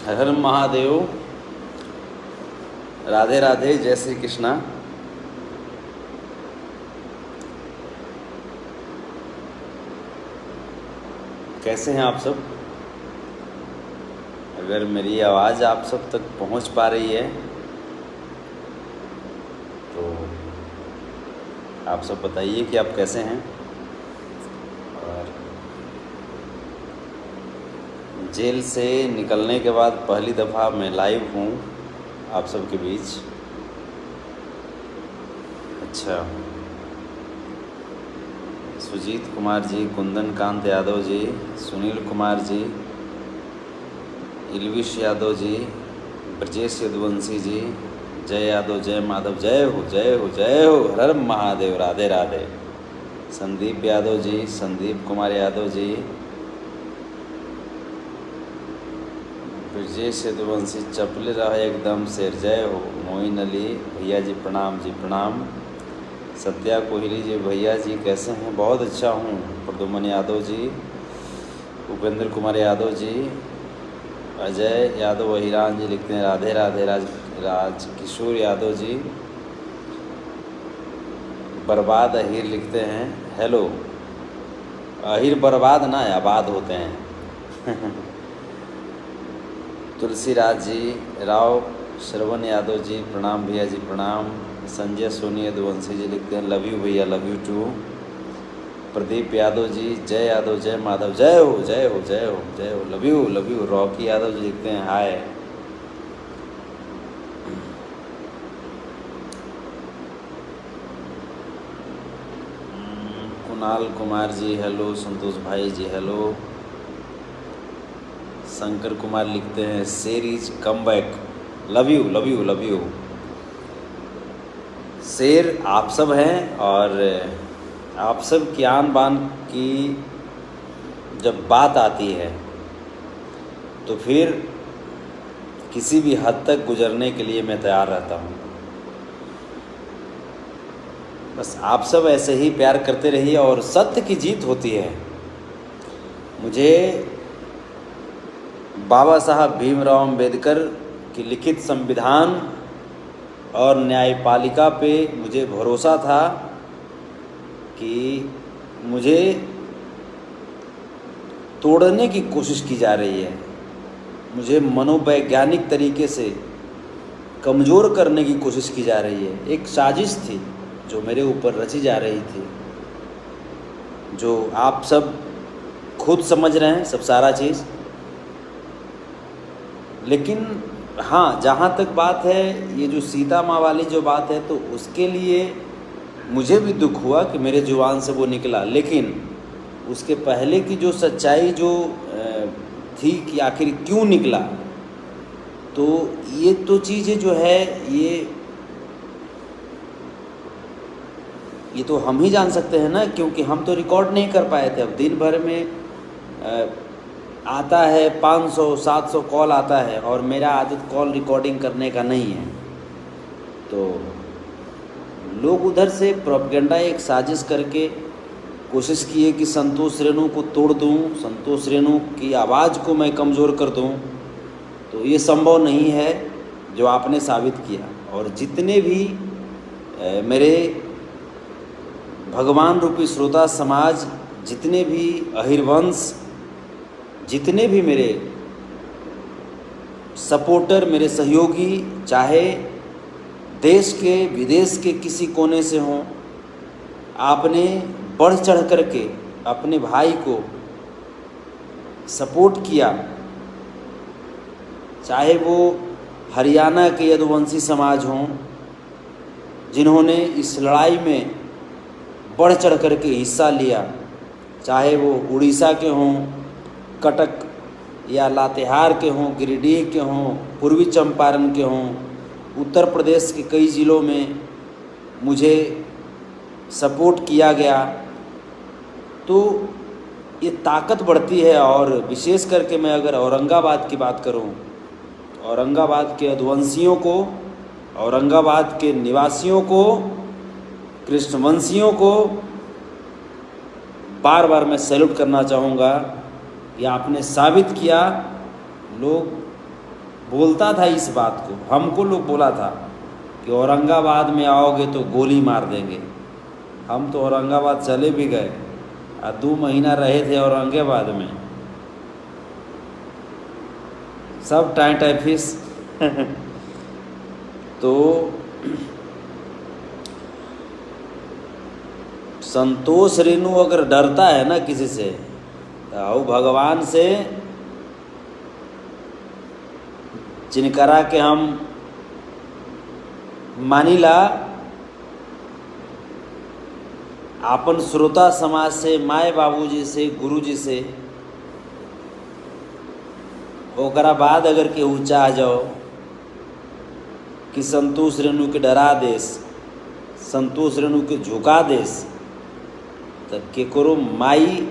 हर हर महादेव। राधे राधे, जय श्री कृष्णा। कैसे हैं आप सब? अगर मेरी आवाज़ आप सब तक पहुंच पा रही है तो आप सब बताइए कि आप कैसे हैं। और जेल से निकलने के बाद पहली दफ़ा मैं लाइव हूँ आप सबके बीच। अच्छा, सुजीत कुमार जी, कुंदन कांत यादव जी, सुनील कुमार जी, इलविश यादव जी, ब्रजेश यदुवंशी जी, जय यादव, जय माधव, जय हो जय हो जय हो, हर हर महादेव, राधे राधे। संदीप यादव जी, संदीप कुमार यादव जी, ब्रजेश यदुवंशी, चपले रहा एकदम शेर, जय हो। मोइन अली भैया जी प्रणाम जी प्रणाम। सत्या कोहली जी, भैया जी कैसे हैं? बहुत अच्छा हूँ। प्रदुमन यादव जी, उपेंद्र कुमार यादव जी, अजय यादव अहिरान जी लिखते हैं राधे राधे। राजकिशोर यादव जी, बर्बाद अहिर लिखते हैं हेलो। अहिर बर्बाद ना आबाद होते हैं। तुलसीराज जी, राव श्रवण यादव जी प्रणाम भैया जी प्रणाम। संजय सोनी यदुवंशी जी लिखते हैं लव यू भैया, love you too. Pradeep Yadav ji, जय यादव, जय माधव, जय हो जय हो जय हो जय हो, love you love you. Rocky Yadav ji लिखते हैं हाय। कुणाल कुमार जी हेलो। संतोष भाई जी हेलो। शंकर कुमार लिखते हैं शेर is come back, love you love you love you. शेर आप सब हैं और आप सब की आन बान की जब बात आती है तो फिर किसी भी हद तक गुजरने के लिए मैं तैयार रहता हूँ। बस आप सब ऐसे ही प्यार करते रहिए और सत्य की जीत होती है। मुझे बाबा साहब भीमराव अम्बेडकर की लिखित संविधान और न्यायपालिका पे मुझे भरोसा था कि मुझे तोड़ने की कोशिश की जा रही है, मुझे मनोवैज्ञानिक तरीके से कमज़ोर करने की कोशिश की जा रही है। एक साजिश थी जो मेरे ऊपर रची जा रही थी, जो आप सब खुद समझ रहे हैं सब सारा चीज़। लेकिन हाँ, जहाँ तक बात है ये जो सीता माँ वाली जो बात है तो उसके लिए मुझे भी दुख हुआ कि मेरे जुबान से वो निकला। लेकिन उसके पहले की जो सच्चाई जो थी कि आखिर क्यों निकला, तो ये तो चीज़ें जो है ये तो हम ही जान सकते हैं ना, क्योंकि हम तो रिकॉर्ड नहीं कर पाए थे। अब दिन भर में आता है 500-700 कॉल आता है और मेरा आदत कॉल रिकॉर्डिंग करने का नहीं है। तो लोग उधर से प्रोपेगेंडा एक साजिश करके कोशिश किए कि संतोष रेणु को तोड़ दूं, संतोष रेणु की आवाज़ को मैं कमज़ोर कर दूं। तो ये संभव नहीं है जो आपने साबित किया। और जितने भी मेरे भगवान रूपी श्रोता समाज, जितने भी अहिरवंश, जितने भी मेरे सपोर्टर, मेरे सहयोगी, चाहे देश के विदेश के किसी कोने से हों, आपने बढ़ चढ़ करके अपने भाई को सपोर्ट किया। चाहे वो हरियाणा के यदुवंशी समाज हों जिन्होंने इस लड़ाई में बढ़ चढ़ करके हिस्सा लिया, चाहे वो उड़ीसा के हों, कटक या लातेहार के हों, गिरिडीह के हों, पूर्वी चंपारण के हों, उत्तर प्रदेश के कई ज़िलों में मुझे सपोर्ट किया गया। तो ये ताकत बढ़ती है। और विशेष करके मैं अगर औरंगाबाद की बात करूं, औरंगाबाद के यदुवंशियों को, औरंगाबाद के निवासियों को, कृष्णवंशियों को बार बार मैं सैल्यूट करना चाहूँगा कि आपने साबित किया। लोग बोलता था इस बात को, हमको लोग बोला था कि औरंगाबाद में आओगे तो गोली मार देंगे। हम तो औरंगाबाद चले भी गए और 2 महीना रहे थे औरंगाबाद में, सब टाइफिस तो संतोष रेणु अगर डरता है ना किसी से, तो भगवान से जिनकरा के हम मानिला आपन श्रोता समाज से, माए बाबूजी से, गुरुजी से, ओकरा बाद अगर केहू चाह जाओ कि संतोष रेणु के डरा देस, संतोष रेणु के झुका देस, तो केकरो माई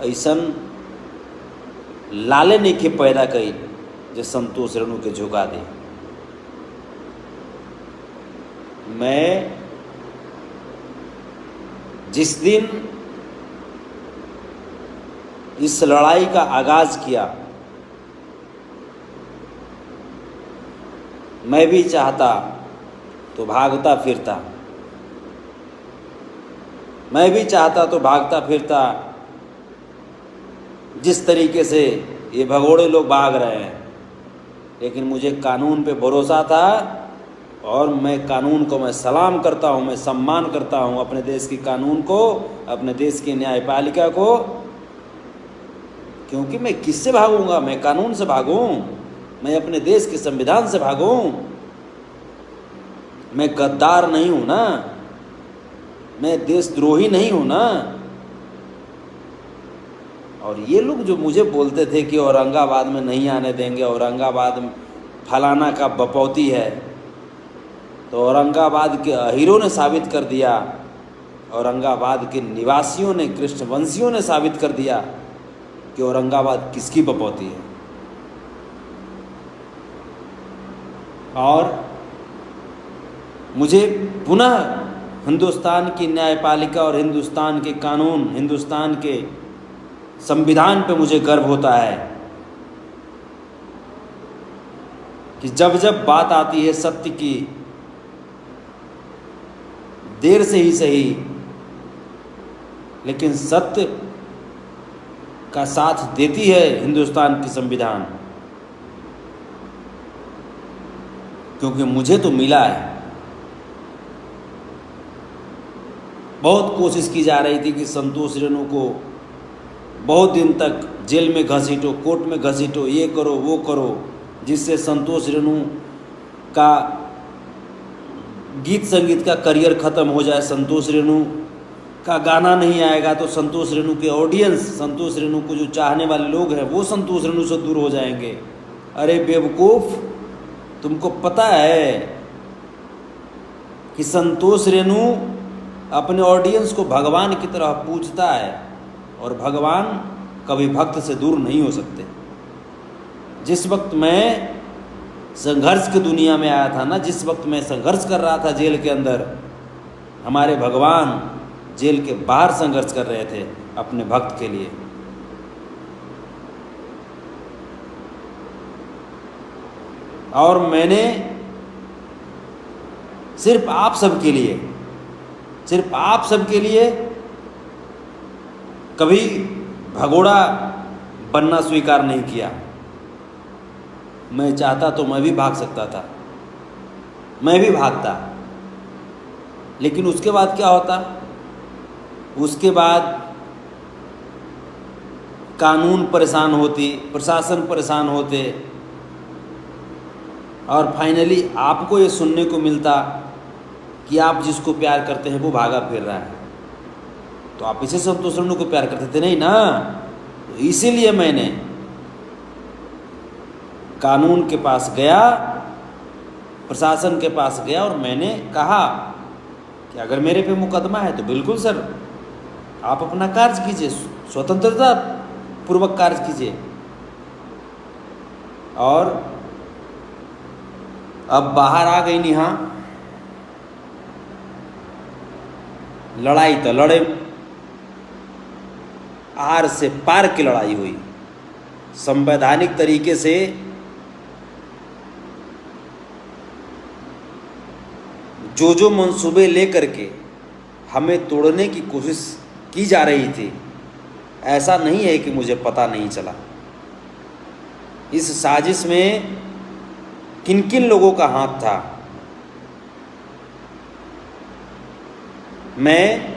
ऐसन लाले नहीं के पैदा कई जो संतोष रेणु के झुका दे। मैं जिस दिन इस लड़ाई का आगाज किया, मैं भी चाहता तो भागता फिरता, मैं भी चाहता तो भागता फिरता जिस तरीके से ये भगोड़े लोग भाग रहे हैं, लेकिन मुझे कानून पे भरोसा था और मैं कानून को मैं सलाम करता हूँ, मैं सम्मान करता हूँ अपने देश की कानून को, अपने देश की न्यायपालिका को। क्योंकि मैं किससे भागूंगा? मैं कानून से भागूं, मैं अपने देश के संविधान से भागूं। मैं गद्दार नहीं हूं ना, मैं देशद्रोही नहीं हूं ना। और ये लोग जो मुझे बोलते थे कि औरंगाबाद में नहीं आने देंगे, औरंगाबाद में फलाना का बपौती है, तो औरंगाबाद के अहीरों ने साबित कर दिया, औरंगाबाद के निवासियों ने, कृष्णवंशियों ने साबित कर दिया कि औरंगाबाद किसकी बपौती है। और मुझे पुनः हिंदुस्तान की न्यायपालिका और हिंदुस्तान के कानून, हिंदुस्तान के संविधान पे मुझे गर्व होता है कि जब जब बात आती है सत्य की, देर से ही सही लेकिन सत्य का साथ देती है हिंदुस्तान की संविधान। क्योंकि मुझे तो मिला है। बहुत कोशिश की जा रही थी कि संतोष रेणु को बहुत दिन तक जेल में घसीटो, कोर्ट में घसीटो, ये करो वो करो, जिससे संतोष रेणु का गीत संगीत का करियर ख़त्म हो जाए। संतोष रेणु का गाना नहीं आएगा तो संतोष रेणु के ऑडियंस, संतोष रेणु को जो चाहने वाले लोग हैं वो संतोष रेणु से दूर हो जाएंगे। अरे बेवकूफ़, तुमको पता है कि संतोष रेणु अपने ऑडियंस को भगवान की तरह पूजता है और भगवान कभी भक्त से दूर नहीं हो सकते। जिस वक्त मैं संघर्ष की दुनिया में आया था ना, जिस वक्त मैं संघर्ष कर रहा था जेल के अंदर, हमारे भगवान जेल के बाहर संघर्ष कर रहे थे अपने भक्त के लिए। और मैंने सिर्फ आप सबके लिए, सिर्फ आप सबके लिए कभी भगोड़ा बनना स्वीकार नहीं किया। मैं चाहता तो मैं भी भाग सकता था, मैं भी भागता, लेकिन उसके बाद क्या होता? उसके बाद कानून परेशान होती, प्रशासन परेशान होते, और फाइनली आपको ये सुनने को मिलता कि आप जिसको प्यार करते हैं वो भागा फिर रहा है। तो आप इसे संतोष रेणु को प्यार करते थे नहीं ना? तो इसीलिए मैंने कानून के पास गया, प्रशासन के पास गया और मैंने कहा कि अगर मेरे पे मुकदमा है तो बिल्कुल सर आप अपना कार्य कीजिए, स्वतंत्रता पूर्वक कार्य कीजिए। और अब बाहर आ गई निहा, लड़ाई तो लड़े, आर से पार की लड़ाई हुई। संवैधानिक तरीके से जो जो मंसूबे लेकर के हमें तोड़ने की कोशिश की जा रही थी, ऐसा नहीं है कि मुझे पता नहीं चला। इस साजिश में किन किन लोगों का हाथ था, मैं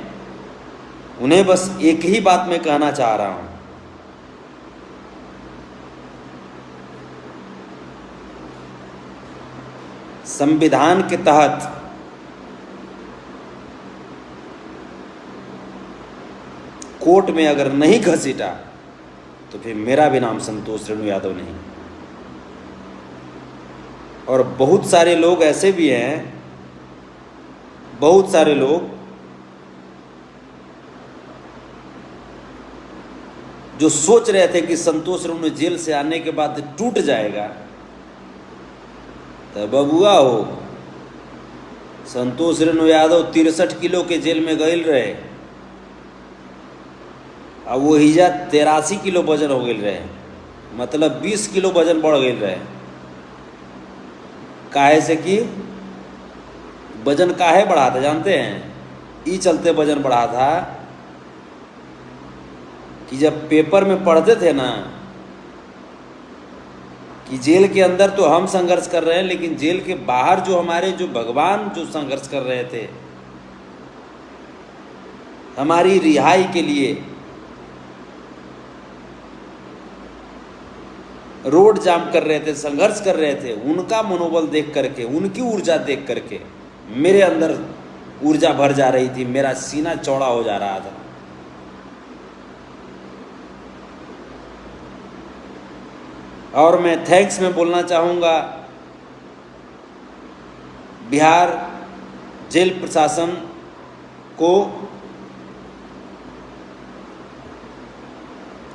उन्हें बस एक ही बात में कहना चाह रहा हूं, संविधान के तहत कोर्ट में अगर नहीं घसीटा तो फिर मेरा भी नाम संतोष रेणु यादव नहीं। और बहुत सारे लोग ऐसे भी हैं, बहुत सारे लोग जो सोच रहे थे कि संतोष रेणु जेल से आने के बाद टूट जाएगा, तो बबुआ हो, संतोष रेणु यादव 63 किलो के जेल में गईल रहे, अब वो हिजा 83 किलो वजन हो गई रहे, मतलब 20 किलो वजन बढ़ गई रहे। काहे से कि वजन काहे बढ़ा था जानते हैं? ई चलते वजन बढ़ा था कि जब पेपर में पढ़ते थे ना कि जेल के अंदर तो हम संघर्ष कर रहे हैं, लेकिन जेल के बाहर जो हमारे जो भगवान जो संघर्ष कर रहे थे, हमारी रिहाई के लिए रोड जाम कर रहे थे, संघर्ष कर रहे थे, उनका मनोबल देख करके, उनकी ऊर्जा देख करके मेरे अंदर ऊर्जा भर जा रही थी, मेरा सीना चौड़ा हो जा रहा था। और मैं थैंक्स में बोलना चाहूँगा बिहार जेल प्रशासन को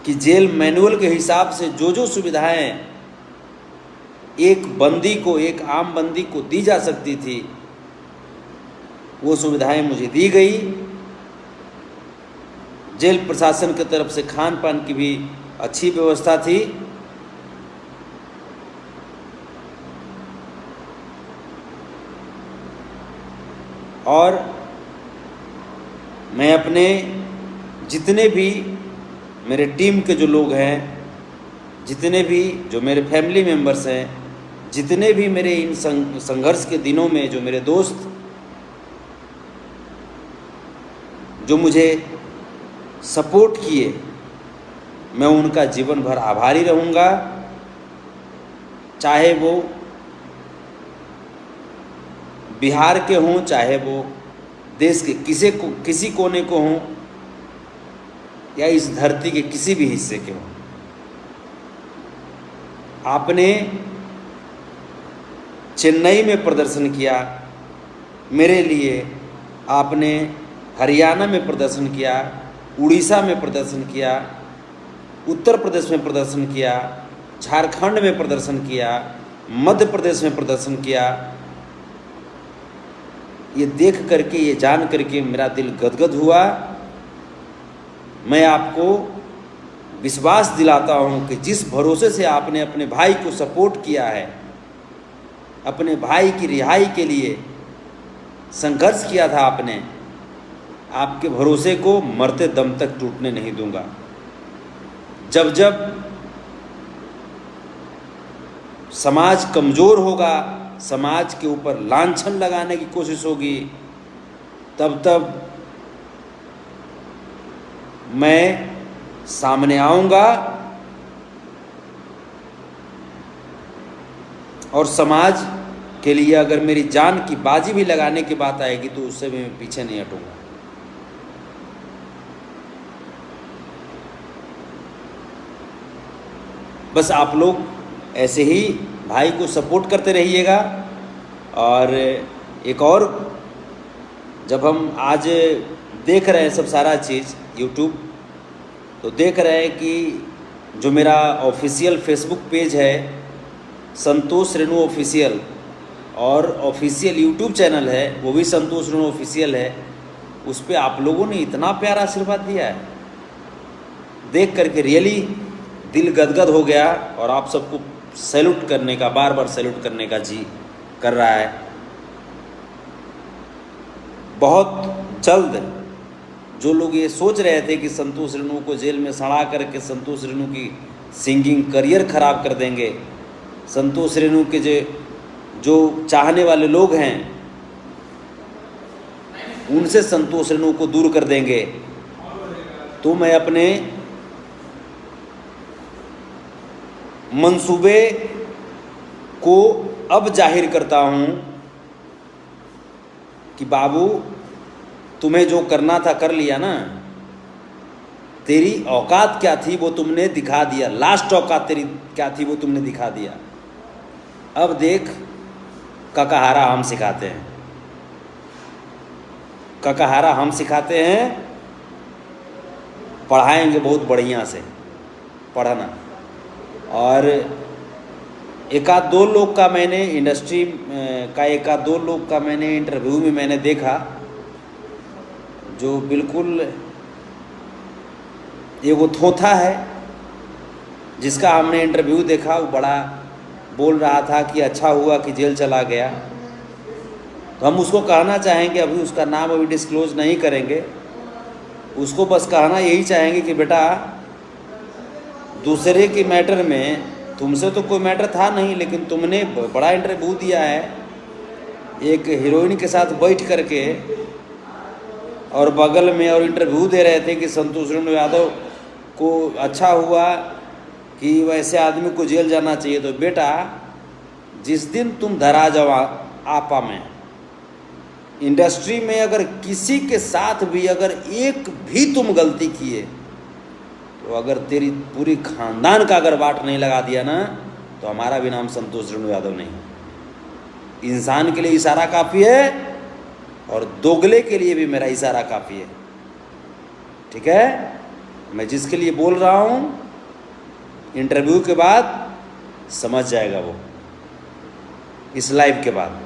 कि जेल मैनुअल के हिसाब से जो जो सुविधाएं एक बंदी को, एक आम बंदी को दी जा सकती थी, वो सुविधाएं मुझे दी गई। जेल प्रशासन की तरफ से खान पान की भी अच्छी व्यवस्था थी। और मैं अपने जितने भी मेरे टीम के जो लोग हैं, जितने भी जो मेरे फैमिली मेम्बर्स हैं, जितने भी मेरे इन संघर्ष के दिनों में जो मेरे दोस्त जो मुझे सपोर्ट किए, मैं उनका जीवन भर आभारी रहूँगा। चाहे वो बिहार के हों, चाहे वो देश के किसी कोने को हों, या इस धरती के किसी भी हिस्से के हों। आपने चेन्नई में प्रदर्शन किया मेरे लिए, आपने हरियाणा में प्रदर्शन किया, उड़ीसा में प्रदर्शन किया, उत्तर प्रदेश में प्रदर्शन किया, झारखंड में प्रदर्शन किया, मध्य प्रदेश में प्रदर्शन किया। ये देख करके, ये जान करके मेरा दिल गदगद हुआ। मैं आपको विश्वास दिलाता हूँ कि जिस भरोसे से आपने अपने भाई को सपोर्ट किया है, अपने भाई की रिहाई के लिए संघर्ष किया था आपने, आपके भरोसे को मरते दम तक टूटने नहीं दूंगा। जब जब समाज कमज़ोर होगा, समाज के ऊपर लांछन लगाने की कोशिश होगी, तब तब मैं सामने आऊँगा और समाज के लिए अगर मेरी जान की बाजी भी लगाने की बात आएगी तो उससे भी मैं पीछे नहीं हटूँगा। बस आप लोग ऐसे ही भाई को सपोर्ट करते रहिएगा। और एक और, जब हम आज देख रहे हैं सब सारा चीज़ यूट्यूब, तो देख रहे हैं कि जो मेरा ऑफिशियल फेसबुक पेज है संतोष रेणु ऑफिशियल, और ऑफिशियल यूट्यूब चैनल है वो भी संतोष रेणु ऑफिशियल है, उस पर आप लोगों ने इतना प्यारा आशीर्वाद दिया है, देख करके रियली दिल गदगद हो गया। और आप सबको सैल्यूट करने का, बार बार सैल्यूट करने का जी कर रहा है। बहुत जल्द जो लोग ये सोच रहे थे कि संतोष रेणु को जेल में सड़ा करके संतोष रेणु की सिंगिंग करियर खराब कर देंगे, संतोष रेणु के जो चाहने वाले लोग हैं उनसे संतोष रेणु को दूर कर देंगे, तो मैं अपने मंसूबे को अब जाहिर करता हूं कि बाबू तुम्हें जो करना था कर लिया ना, तेरी औकात क्या थी वो तुमने दिखा दिया, लास्ट औकात तेरी क्या थी वो तुमने दिखा दिया। अब देख ककाहारा हम सिखाते हैं, ककाहारा हम सिखाते हैं, पढ़ाएंगे बहुत बढ़िया से पढ़ना। और एक आध दो लोग का मैंने इंडस्ट्री का एक आध दो लोग का मैंने इंटरव्यू में मैंने देखा जो बिल्कुल ये वो थोथा है, जिसका हमने इंटरव्यू देखा वो बड़ा बोल रहा था कि अच्छा हुआ कि जेल चला गया। तो हम उसको कहना चाहेंगे, अभी उसका नाम अभी डिस्क्लोज नहीं करेंगे, उसको बस कहना यही चाहेंगे कि बेटा दूसरे के मैटर में तुमसे तो कोई मैटर था नहीं, लेकिन तुमने बड़ा इंटरव्यू दिया है एक हीरोइन के साथ बैठ करके और बगल में, और इंटरव्यू दे रहे थे कि संतोष रेणु यादव को अच्छा हुआ कि वैसे आदमी को जेल जाना चाहिए। तो बेटा जिस दिन तुम धरा जाओ आपा में, इंडस्ट्री में अगर किसी के साथ भी अगर एक भी तुम गलती किए, तो अगर तेरी पूरी खानदान का अगर वाट नहीं लगा दिया ना, तो हमारा भी नाम संतोष रेणु यादव नहीं। इंसान के लिए इशारा काफ़ी है और दोगले के लिए भी मेरा इशारा काफ़ी है, ठीक है। मैं जिसके लिए बोल रहा हूँ इंटरव्यू के बाद समझ जाएगा वो, इस लाइव के बाद।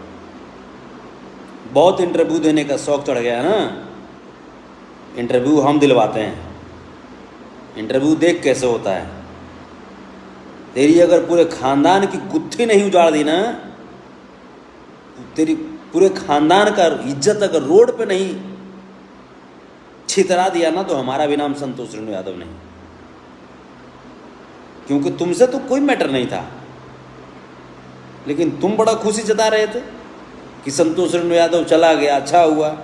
बहुत इंटरव्यू देने का शौक चढ़ गया ना, इंटरव्यू हम दिलवाते हैं। इंटरव्यू देख कैसे होता है, तेरी अगर पूरे खानदान की गुत्थी नहीं उजाड़ दी ना, तेरी पूरे खानदान का इज्जत अगर रोड पे नहीं छितरा दिया ना, तो हमारा भी नाम संतोष रेणु यादव नहीं, क्योंकि तुमसे तो कोई मैटर नहीं था, लेकिन तुम बड़ा खुशी जता रहे थे कि संतोष रेणु यादव चला गया, अच्छा हुआ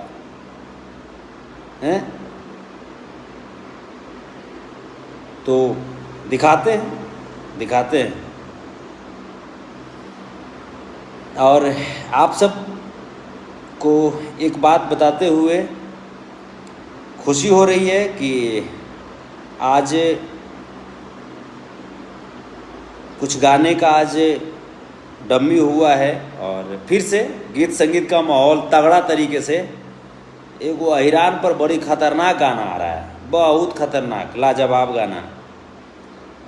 है। तो दिखाते हैं। और आप सब को एक बात बताते हुए खुशी हो रही है कि आज कुछ गाने का आज डम्मी हुआ है, और फिर से गीत संगीत का माहौल तगड़ा तरीके से। एक वो अहिरान पर बड़ी खतरनाक गाना आ रहा है, बहुत खतरनाक लाजवाब गाना,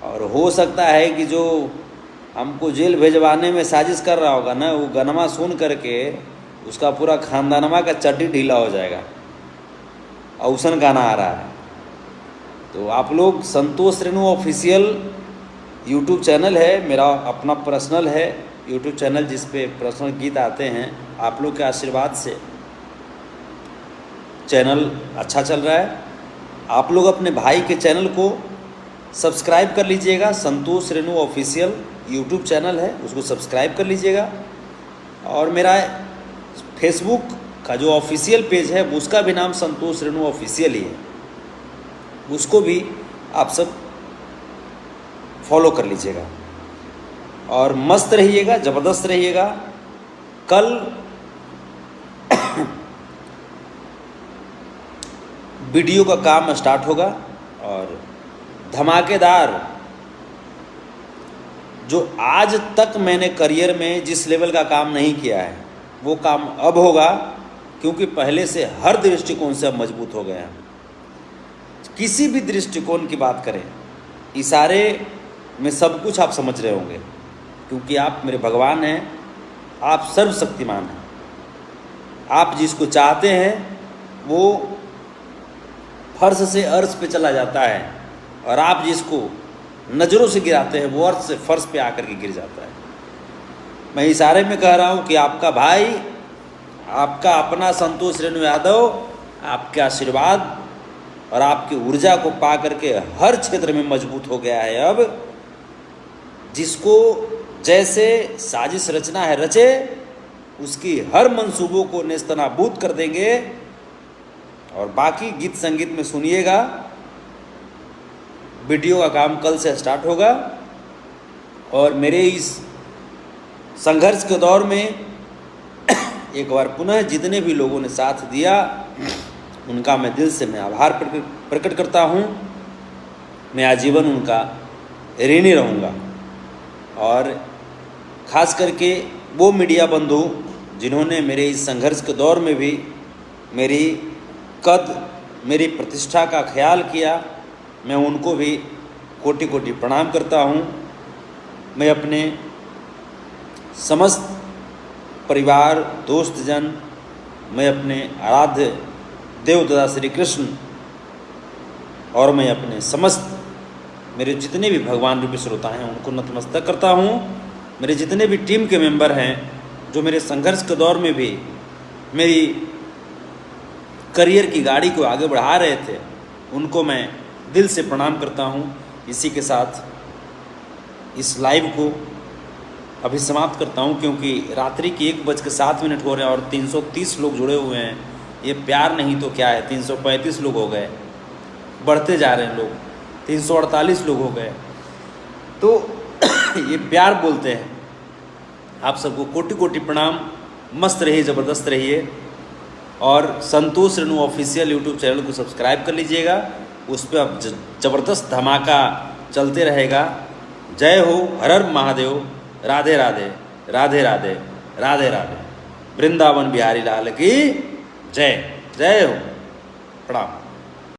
और हो सकता है कि जो हमको जेल भेजवाने में साजिश कर रहा होगा ना, वो गनमा सुन करके उसका पूरा खानदानमा का चड्डी ढीला हो जाएगा। औसन गाना आ रहा है। तो आप लोग संतोष रेणु ऑफिशियल यूट्यूब चैनल है, मेरा अपना पर्सनल है यूट्यूब चैनल, जिस पे पर्सनल गीत आते हैं। आप लोग के आशीर्वाद से चैनल अच्छा चल रहा है। आप लोग अपने भाई के चैनल को सब्सक्राइब कर लीजिएगा, संतोष रेणु ऑफिशियल यूट्यूब चैनल है, उसको सब्सक्राइब कर लीजिएगा। और मेरा फेसबुक का जो ऑफिशियल पेज है उसका भी नाम संतोष रेणु ऑफिशियल ही है, उसको भी आप सब फॉलो कर लीजिएगा। और मस्त रहिएगा, ज़बरदस्त रहिएगा। कल वीडियो का काम स्टार्ट होगा, और धमाकेदार जो आज तक मैंने करियर में जिस लेवल का काम नहीं किया है वो काम अब होगा, क्योंकि पहले से हर दृष्टिकोण से अब मजबूत हो गए हैं। किसी भी दृष्टिकोण की बात करें, इशारे में सब कुछ आप समझ रहे होंगे, क्योंकि आप मेरे भगवान हैं, आप सर्वशक्तिमान हैं। आप जिसको चाहते हैं वो फर्श से अर्श पे चला जाता है, और आप जिसको नज़रों से गिराते हैं वो अर्श से फर्श पे आकर के गिर जाता है। मैं इशारे में कह रहा हूँ कि आपका भाई आपका अपना संतोष रेणु यादव आपके आशीर्वाद और आपकी ऊर्जा को पा करके हर क्षेत्र में मजबूत हो गया है। अब जिसको जैसे साजिश रचना है रचे, उसकी हर मंसूबों को नेस्तनाबूद कर देंगे। और बाकी गीत संगीत में सुनिएगा, वीडियो का काम कल से स्टार्ट होगा। और मेरे इस संघर्ष के दौर में एक बार पुनः जितने भी लोगों ने साथ दिया, उनका मैं दिल से आभार प्रकट करता हूँ। मैं आजीवन उनका ऋणी रहूँगा। और ख़ास करके वो मीडिया बंधु जिन्होंने मेरे इस संघर्ष के दौर में भी मेरी कद, मेरी प्रतिष्ठा का ख्याल किया, मैं उनको भी कोटि कोटि प्रणाम करता हूँ। मैं अपने समस्त परिवार, दोस्तजन, मैं अपने आराध्य देवदादा श्री कृष्ण और मैं अपने समस्त मेरे जितने भी भगवान रूपी श्रोता हैं उनको नतमस्तक करता हूँ। मेरे जितने भी टीम के मेंबर हैं जो मेरे संघर्ष के दौर में भी मेरी करियर की गाड़ी को आगे बढ़ा रहे थे, उनको मैं दिल से प्रणाम करता हूँ। इसी के साथ इस लाइव को अभी समाप्त करता हूँ, क्योंकि रात्रि की 1:07 हो रहे हैं और 330 लोग जुड़े हुए हैं। ये प्यार नहीं तो क्या है, 335 लोग हो गए, बढ़ते जा रहे हैं लोग, 348 लोग हो गए। तो ये प्यार बोलते हैं। आप सबको कोटि कोटि प्रणाम। मस्त रहिए, ज़बरदस्त रहिए। और संतोष रेणु ऑफिशियल यूट्यूब चैनल को सब्सक्राइब कर लीजिएगा, उस पर अब ज़बरदस्त धमाका चलते रहेगा। जय हो, हर हर महादेव, राधे राधे, राधे राधे, राधे राधे। वृंदावन बिहारी लाल की जय। जय हो, प्रणाम।